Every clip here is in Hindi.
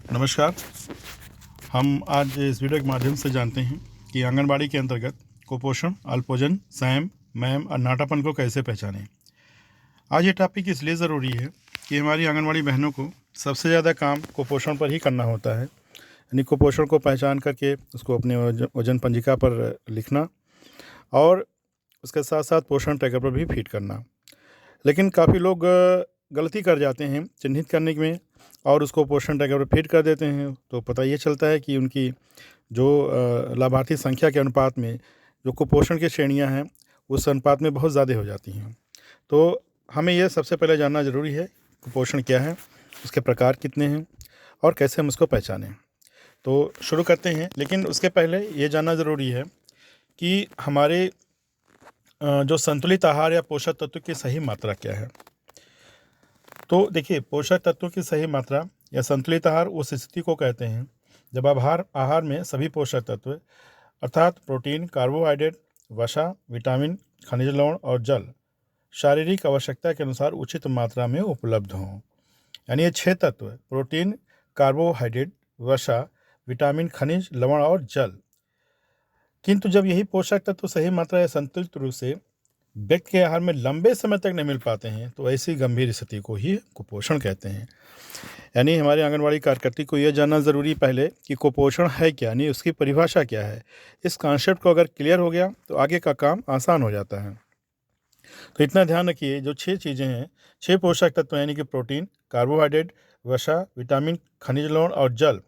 नमस्कार। हम आज इस वीडियो के माध्यम से जानते हैं कि आंगनबाड़ी के अंतर्गत कुपोषण, अल्पोजन, सैम, मैम और नाटापन को कैसे पहचानें। आज ये टॉपिक इसलिए ज़रूरी है कि हमारी आंगनबाड़ी बहनों को सबसे ज़्यादा काम कुपोषण पर ही करना होता है। यानी कुपोषण को पहचान करके उसको अपने वजन पंजिका पर लिखना और उसके साथ साथ पोषण ट्रैकर पर भी फीड करना। लेकिन काफ़ी लोग गलती कर जाते हैं चिन्हित करने में और उसको पोषण ट्रैकर पर फीड कर देते हैं, तो पता ये चलता है कि उनकी जो लाभार्थी संख्या के अनुपात में जो कुपोषण की श्रेणियां हैं उस अनुपात में बहुत ज़्यादा हो जाती हैं। तो हमें यह सबसे पहले जानना ज़रूरी है कुपोषण क्या है, उसके प्रकार कितने हैं और कैसे हम उसको पहचानें। तो शुरू करते हैं, लेकिन उसके पहले ये जानना ज़रूरी है कि हमारे जो संतुलित आहार या पोषक तत्व की सही मात्रा क्या है। तो देखिए, पोषक तत्वों की सही मात्रा या संतुलित आहार उस स्थिति को कहते हैं जब आहार में सभी पोषक तत्व अर्थात प्रोटीन, कार्बोहाइड्रेट, वसा, विटामिन, खनिज लवण और जल शारीरिक आवश्यकता के अनुसार उचित मात्रा में उपलब्ध हों। यानी ये 6 तत्व प्रोटीन, कार्बोहाइड्रेट, वसा, विटामिन, खनिज लवण और जल। किंतु जब यही पोषक तत्व सही मात्रा या संतुलित रूप से व्यक्ति के आहार में लंबे समय तक नहीं मिल पाते हैं तो ऐसी गंभीर स्थिति को ही कुपोषण कहते हैं। यानी हमारे आंगनबाड़ी कार्यकर्ता को यह जानना ज़रूरी पहले कि कुपोषण है क्या, यानी उसकी परिभाषा क्या है। इस कॉन्सेप्ट को अगर क्लियर हो गया तो आगे का काम आसान हो जाता है। तो इतना ध्यान रखिए, जो 6 चीज़ें हैं, 6 पोषक तत्व यानी कि प्रोटीन, कार्बोहाइड्रेट, वसा, विटामिन, खनिज लवण और जल,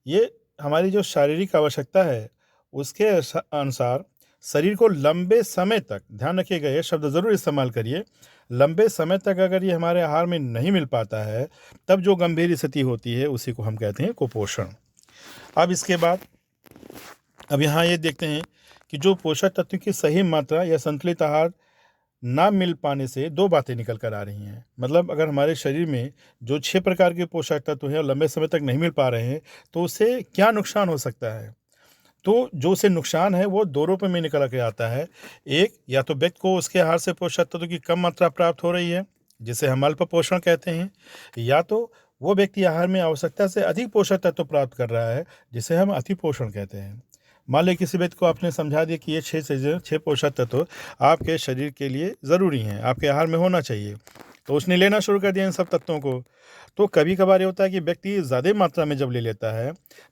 ये हमारी जो शारीरिक आवश्यकता है उसके अनुसार शरीर को लंबे समय तक, ध्यान रखिएगा ये शब्द ज़रूर इस्तेमाल करिए, लंबे समय तक अगर ये हमारे आहार में नहीं मिल पाता है तब जो गंभीर स्थिति होती है उसी को हम कहते हैं कुपोषण। अब इसके बाद अब यहाँ ये देखते हैं कि जो पोषक तत्व की सही मात्रा या संतुलित आहार ना मिल पाने से 2 बातें निकल कर आ रही हैं। मतलब अगर हमारे शरीर में जो 6 प्रकार के पोषक तत्व हैं और लंबे समय तक नहीं मिल पा रहे हैं तो उससे क्या नुकसान हो सकता है। तो जो उसे नुकसान है वो 2 रूप में निकल के आता है। एक, या तो व्यक्ति को उसके आहार से पोषक तत्व की कम मात्रा प्राप्त हो रही है जिसे हम अल्प पोषण कहते हैं, या तो वो व्यक्ति आहार में आवश्यकता से अधिक पोषक तत्व प्राप्त कर रहा है जिसे हम अति पोषण कहते हैं। मान लीजिए किसी व्यक्ति को आपने समझा दिया कि ये 6 पोषक तत्व आपके शरीर के लिए ज़रूरी हैं, आपके आहार में होना चाहिए, तो उसने लेना शुरू कर दिया इन सब तत्वों को। तो कभी कभार ये होता है कि व्यक्ति ज़्यादा मात्रा में जब ले लेता है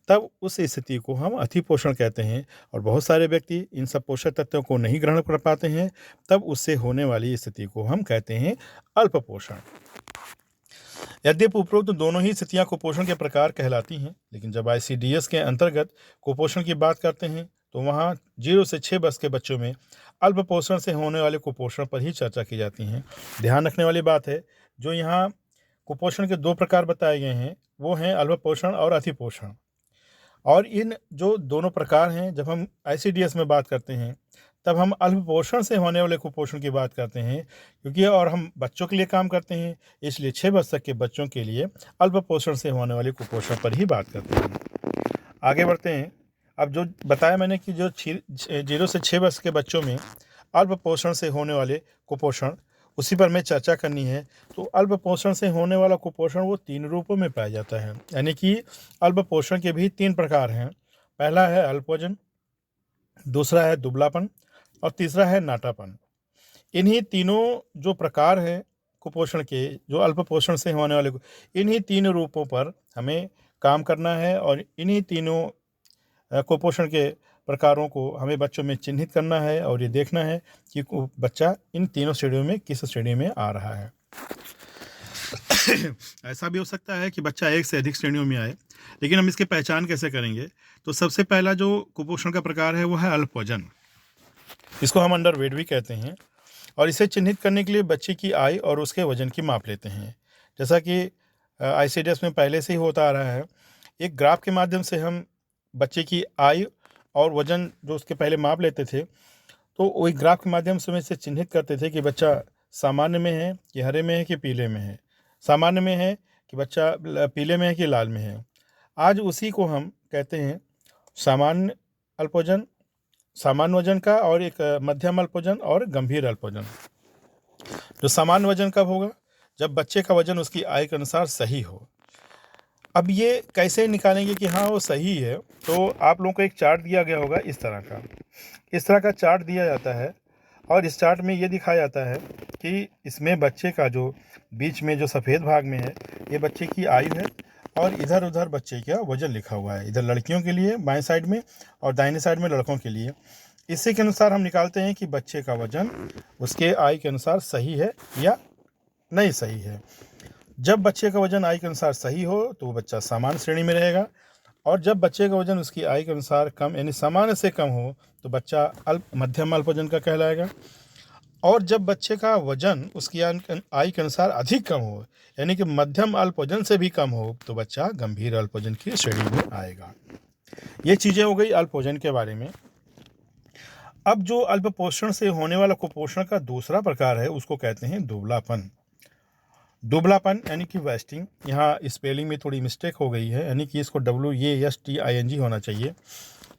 तब उस स्थिति को हम अति पोषण कहते हैं, और बहुत सारे व्यक्ति इन सब पोषक तत्वों को नहीं ग्रहण कर पाते हैं तब उससे होने वाली स्थिति को हम कहते हैं अल्प पोषण। यद्यपि उपरोक्त दोनों ही स्थितियां कुपोषण के प्रकार कहलाती हैं, लेकिन जब ICDS के अंतर्गत कुपोषण की बात करते हैं तो वहाँ 0 से 6 वर्ष के बच्चों में अल्प पोषण से होने वाले कुपोषण पर ही चर्चा की जाती है। ध्यान रखने वाली बात है, जो यहाँ कुपोषण के 2 प्रकार बताए गए हैं वो हैं अल्प पोषण और अति पोषण। और इन जो दोनों प्रकार हैं, जब हम ICDS में बात करते हैं तब हम अल्प पोषण से होने वाले कुपोषण की बात करते हैं, क्योंकि और हम बच्चों के लिए काम करते हैं इसलिए 6 वर्ष तक के बच्चों के लिए अल्प पोषण से होने वाले कुपोषण पर ही बात करते हैं। आगे बढ़ते हैं। अब जो बताया मैंने कि जो 0 से 6 वर्ष के बच्चों में अल्प पोषण से होने वाले कुपोषण, उसी पर मैं चर्चा करनी है। तो अल्प पोषण से होने वाला कुपोषण वो 3 रूपों में पाया जाता है, यानी कि अल्प पोषण के भी 3 प्रकार हैं। पहला है अल्पोजन, दूसरा है दुबलापन और तीसरा है नाटापन। इन्हीं तीनों जो प्रकार हैं कुपोषण के, जो अल्प पोषण से होने वाले, इन्हीं 3 रूपों पर हमें काम करना है और इन्हीं तीनों कुपोषण के प्रकारों को हमें बच्चों में चिन्हित करना है और ये देखना है कि बच्चा इन तीनों श्रेणियों में किस श्रेणी में आ रहा है। ऐसा भी हो सकता है कि बच्चा एक से अधिक श्रेणियों में आए, लेकिन हम इसकी पहचान कैसे करेंगे। तो सबसे पहला जो कुपोषण का प्रकार है वो है अल्पोजन। इसको हम अंडर वेट भी कहते हैं, और इसे चिन्हित करने के लिए बच्चे की आयु और उसके वजन की माप लेते हैं। जैसा कि ICDS में पहले से ही होता आ रहा है, एक ग्राफ के माध्यम से हम बच्चे की आयु और वजन जो उसके पहले माप लेते थे, तो वही ग्राफ के माध्यम से हम इसे चिन्हित करते थे कि बच्चा सामान्य में है कि हरे में है कि पीले में है, सामान्य में है कि बच्चा पीले में है कि लाल में है। आज उसी को हम कहते हैं सामान्य अल्पोजन, सामान्य वजन का, और एक मध्यम अल्पोजन और गंभीर अल्पोजन। जो सामान्य वजन कब होगा? जब बच्चे का वजन उसकी आयु के अनुसार सही हो। अब ये कैसे निकालेंगे कि हाँ वो सही है, तो आप लोगों को एक चार्ट दिया गया होगा इस तरह का चार्ट दिया जाता है, और इस चार्ट में ये दिखाया जाता है कि इसमें बच्चे का जो बीच में जो सफ़ेद भाग में है ये बच्चे की आयु है, और इधर उधर बच्चे का वजन लिखा हुआ है, इधर लड़कियों के लिए बाएं साइड में और दाहिने साइड में लड़कों के लिए। इसी के अनुसार हम निकालते हैं कि बच्चे का वजन उसके आयु के अनुसार सही है या नहीं सही है। जब बच्चे का वजन आयु के अनुसार सही हो तो वो बच्चा सामान्य श्रेणी में रहेगा, और जब बच्चे का वजन उसकी आयु के अनुसार कम यानी सामान्य से कम हो तो बच्चा मध्यम अल्प वजन का कहलाएगा। और जब बच्चे का वजन उसकी आयु के अनुसार अधिक कम हो यानी कि मध्यम अल्प वजन से भी कम हो तो बच्चा गंभीर अल्प वजन की श्रेणी में आएगा। ये चीज़ें हो गई अल्प वजन के बारे में। अब जो अल्प पोषण से होने वाला कुपोषण का दूसरा प्रकार है उसको कहते हैं दुबलापन। दुबलापन यानी कि वेस्टिंग, यहाँ स्पेलिंग में थोड़ी मिस्टेक हो गई है, यानी कि इसको WASTING होना चाहिए।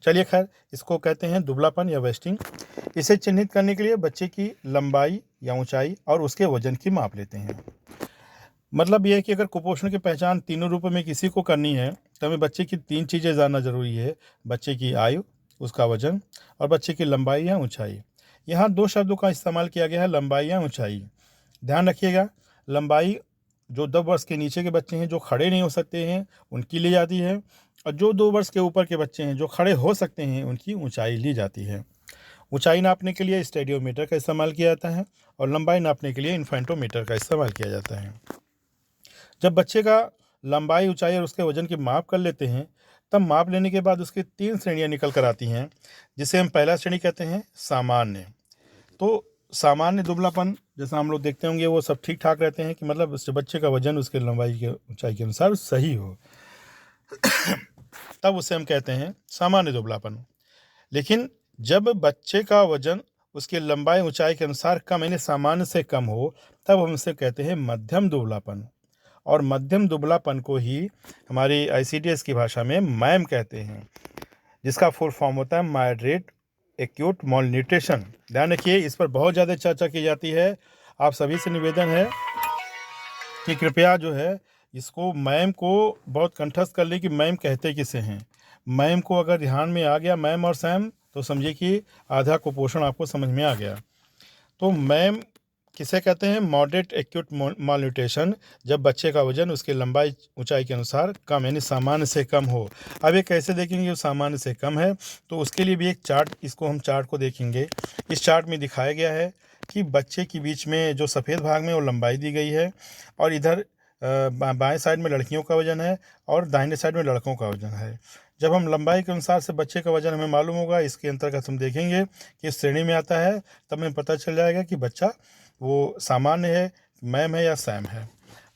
चलिए खैर, इसको कहते हैं दुबलापन या वेस्टिंग। इसे चिन्हित करने के लिए बच्चे की लंबाई या ऊंचाई और उसके वजन की माप लेते हैं। मतलब यह है कि अगर कुपोषण की पहचान तीनों रूपों में किसी को करनी है तो हमें बच्चे की 3 चीज़ें जानना जरूरी है: बच्चे की आयु, उसका वजन और बच्चे की लंबाई या ऊंचाई। यहाँ 2 शब्दों का इस्तेमाल किया गया है, लंबाई या ऊंचाई। ध्यान रखिएगा, लंबाई जो 10 वर्ष के नीचे के बच्चे हैं जो खड़े नहीं हो सकते हैं उनकी ली जाती है, और जो 2 वर्ष के ऊपर के बच्चे हैं जो खड़े हो सकते हैं उनकी ऊंचाई ली जाती है। ऊंचाई नापने के लिए स्टेडियोमीटर का इस्तेमाल किया जाता है और लंबाई नापने के लिए इन्फेंटोमीटर का इस्तेमाल किया जाता है। जब बच्चे का लंबाई, ऊंचाई और उसके वजन की माप कर लेते हैं तब माप लेने के बाद उसकी 3 श्रेणियां निकल कर आती हैं, जिसे हम पहला श्रेणी कहते हैं सामान्य। तो सामान्य दुबलापन जैसा हम लोग देखते होंगे वो सब ठीक ठाक रहते हैं कि मतलब उस बच्चे का वजन उसके लंबाई के ऊंचाई के अनुसार सही हो तब उसे हम कहते हैं सामान्य दुबलापन। लेकिन जब बच्चे का वजन उसकी लंबाई ऊंचाई के अनुसार कम यानी सामान्य से कम हो तब हम उसे कहते हैं मध्यम दुबलापन। और मध्यम दुबलापन को ही हमारी ICDS की भाषा में मैम कहते हैं, जिसका फुल फॉर्म होता है मॉडरेट एक्यूट मालन्यूट्रिशन। ध्यान रखिए, इस पर बहुत ज़्यादा चर्चा की जाती है। आप सभी से निवेदन है कि कृपया जो है इसको मैम को बहुत कंठस्थ कर ले कि मैम कहते किसे हैं। मैम को अगर ध्यान में आ गया मैम और सैम तो समझिए कि आधा कुपोषण आपको समझ में आ गया। तो मैम किसे कहते हैं? मॉडरेट एक्यूट मालन्यूट्रिशन, जब बच्चे का वजन उसकी लंबाई ऊंचाई के अनुसार कम यानी सामान्य से कम हो। अब ये कैसे देखेंगे वो सामान्य से कम है, तो उसके लिए भी एक चार्ट, इसको हम चार्ट को देखेंगे। इस चार्ट में दिखाया गया है कि बच्चे के बीच में जो सफ़ेद भाग में वो लंबाई दी गई है, और इधर बाएं साइड में लड़कियों का वजन है और दाहिने साइड में लड़कों का वजन है। जब हम लंबाई के अनुसार से बच्चे का वजन हमें मालूम होगा, इसके अंतर्गत हम देखेंगे कि इस श्रेणी में आता है, तब हमें पता चल जाएगा कि बच्चा वो सामान्य है, मैम है या सैम है।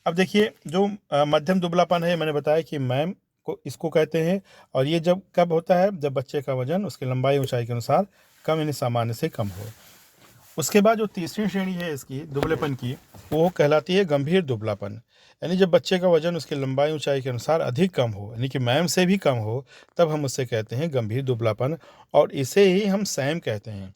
अब देखिए, जो मध्यम दुबलापन है मैंने बताया कि मैम को इसको कहते हैं, और ये जब कब होता है? जब बच्चे का वजन उसकी लंबाई ऊंचाई के अनुसार कम यानी सामान्य से कम हो। उसके बाद जो तीसरी श्रेणी है इसकी दुबलेपन की, वो कहलाती है गंभीर दुबलापन। यानी जब बच्चे का वजन उसकी लंबाई ऊंचाई के अनुसार अधिक कम हो यानी कि मैम से भी कम हो तब हम उससे कहते हैं गंभीर दुबलापन, और इसे ही हम सैम कहते हैं,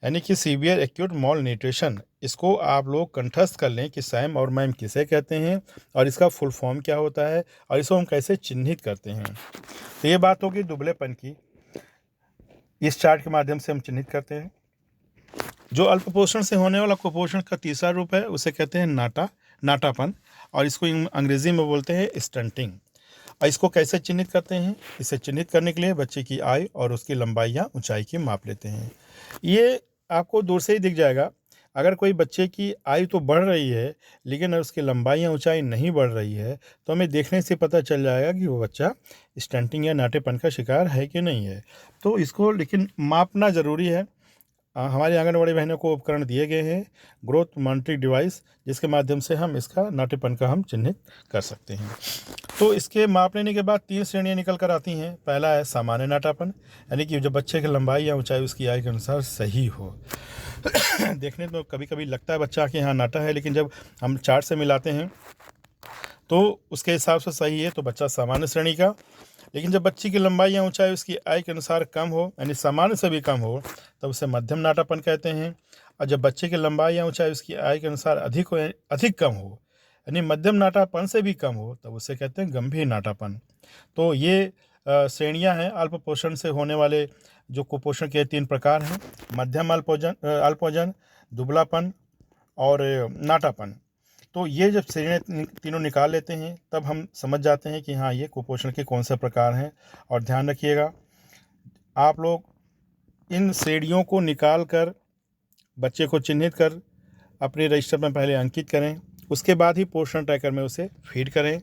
यानी कि सीवियर एक्यूट मॉल न्यूट्रिशन। इसको आप लोग कंठस्थ कर लें कि सैम और मैम किसे कहते हैं और इसका फुल फॉर्म क्या होता है और इसको हम कैसे चिन्हित करते हैं। तो ये बात होगी दुबलेपन की। इस चार्ट के माध्यम से हम चिन्हित करते हैं। जो अल्प पोषण से होने वाला कुपोषण का तीसरा रूप है उसे कहते हैं नाटापन, और इसको अंग्रेजी में बोलते हैं स्टंटिंग। और इसको कैसे चिन्हित करते हैं? इसे चिन्हित करने के लिए बच्चे की आयु और उसकी लंबाई या ऊंचाई की माप लेते हैं। ये आपको दूर से ही दिख जाएगा। अगर कोई बच्चे की आयु तो बढ़ रही है लेकिन अगर उसकी लंबाई या ऊंचाई नहीं बढ़ रही है तो हमें देखने से पता चल जाएगा कि वो बच्चा स्टंटिंग या नाटेपन का शिकार है कि नहीं है। तो इसको लेकिन मापना ज़रूरी है। हमारी आंगनबाड़ी बहनों को उपकरण दिए गए हैं, ग्रोथ मॉनिटरिंग डिवाइस, जिसके माध्यम से हम इसका नाटेपन का हम चिन्हित कर सकते हैं। तो इसके माप लेने के बाद 3 श्रेणियाँ निकल कर आती हैं। पहला है सामान्य नाटापन, यानी कि जब बच्चे की लंबाई या ऊंचाई उसकी आयु के अनुसार सही हो। देखने तो कभी कभी लगता है बच्चा कि हाँ नाटा है, लेकिन जब हम चार्ट से मिलाते हैं तो उसके हिसाब से सही है, तो बच्चा सामान्य श्रेणी का। लेकिन जब बच्ची की लंबाई या ऊंचाई उसकी आयु के अनुसार कम हो यानी सामान्य से भी कम हो तब उसे मध्यम नाटापन कहते हैं। और जब बच्चे की लंबाई या ऊंचाई उसकी आयु के अनुसार अधिक हो अधिक कम हो यानी मध्यम नाटापन से भी कम हो तब उसे कहते हैं गंभीर नाटापन। तो ये श्रेणियां हैं अल्प पोषण से होने वाले जो कुपोषण के 3 प्रकार हैं, मध्यम अल्पोजन, दुबलापन और नाटापन। तो ये जब श्रेणियाँ तीनों निकाल लेते हैं तब हम समझ जाते हैं कि हाँ ये कुपोषण के कौन से प्रकार हैं। और ध्यान रखिएगा आप लोग इन श्रेणियों को निकाल कर बच्चे को चिन्हित कर अपने रजिस्टर में पहले अंकित करें, उसके बाद ही पोषण ट्रैकर में उसे फीड करें।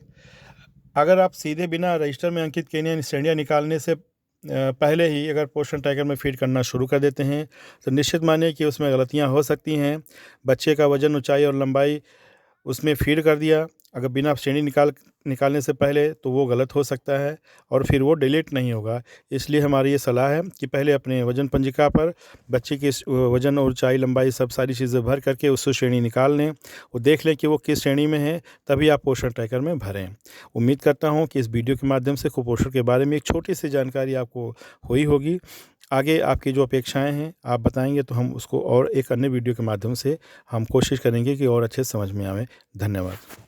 अगर आप सीधे बिना रजिस्टर में अंकित किए श्रेणियाँ निकालने से पहले ही अगर पोषण ट्रैकर में फीड करना शुरू कर देते हैं तो निश्चित मानिए कि उसमें गलतियां हो सकती हैं। बच्चे का वजन, ऊंचाई और लंबाई उसमें फीड कर दिया अगर बिना श्रेणी निकालने से पहले तो वो गलत हो सकता है और फिर वो डिलीट नहीं होगा। इसलिए हमारी ये सलाह है कि पहले अपने वजन पंजिका पर बच्चे की वजन और ऊंचाई, लंबाई सब सारी चीज़ें भर करके उससे श्रेणी निकाल लें और देख लें कि वो किस श्रेणी में है, तभी आप पोषण ट्रैकर में भरें। उम्मीद करता हूँ कि इस वीडियो के माध्यम से कुपोषण के बारे में एक छोटी सी जानकारी आपको हुई होगी। आगे आपकी जो अपेक्षाएं हैं आप बताएंगे तो हम उसको और एक अन्य वीडियो के माध्यम से हम कोशिश करेंगे कि और अच्छे समझ में आवे। धन्यवाद।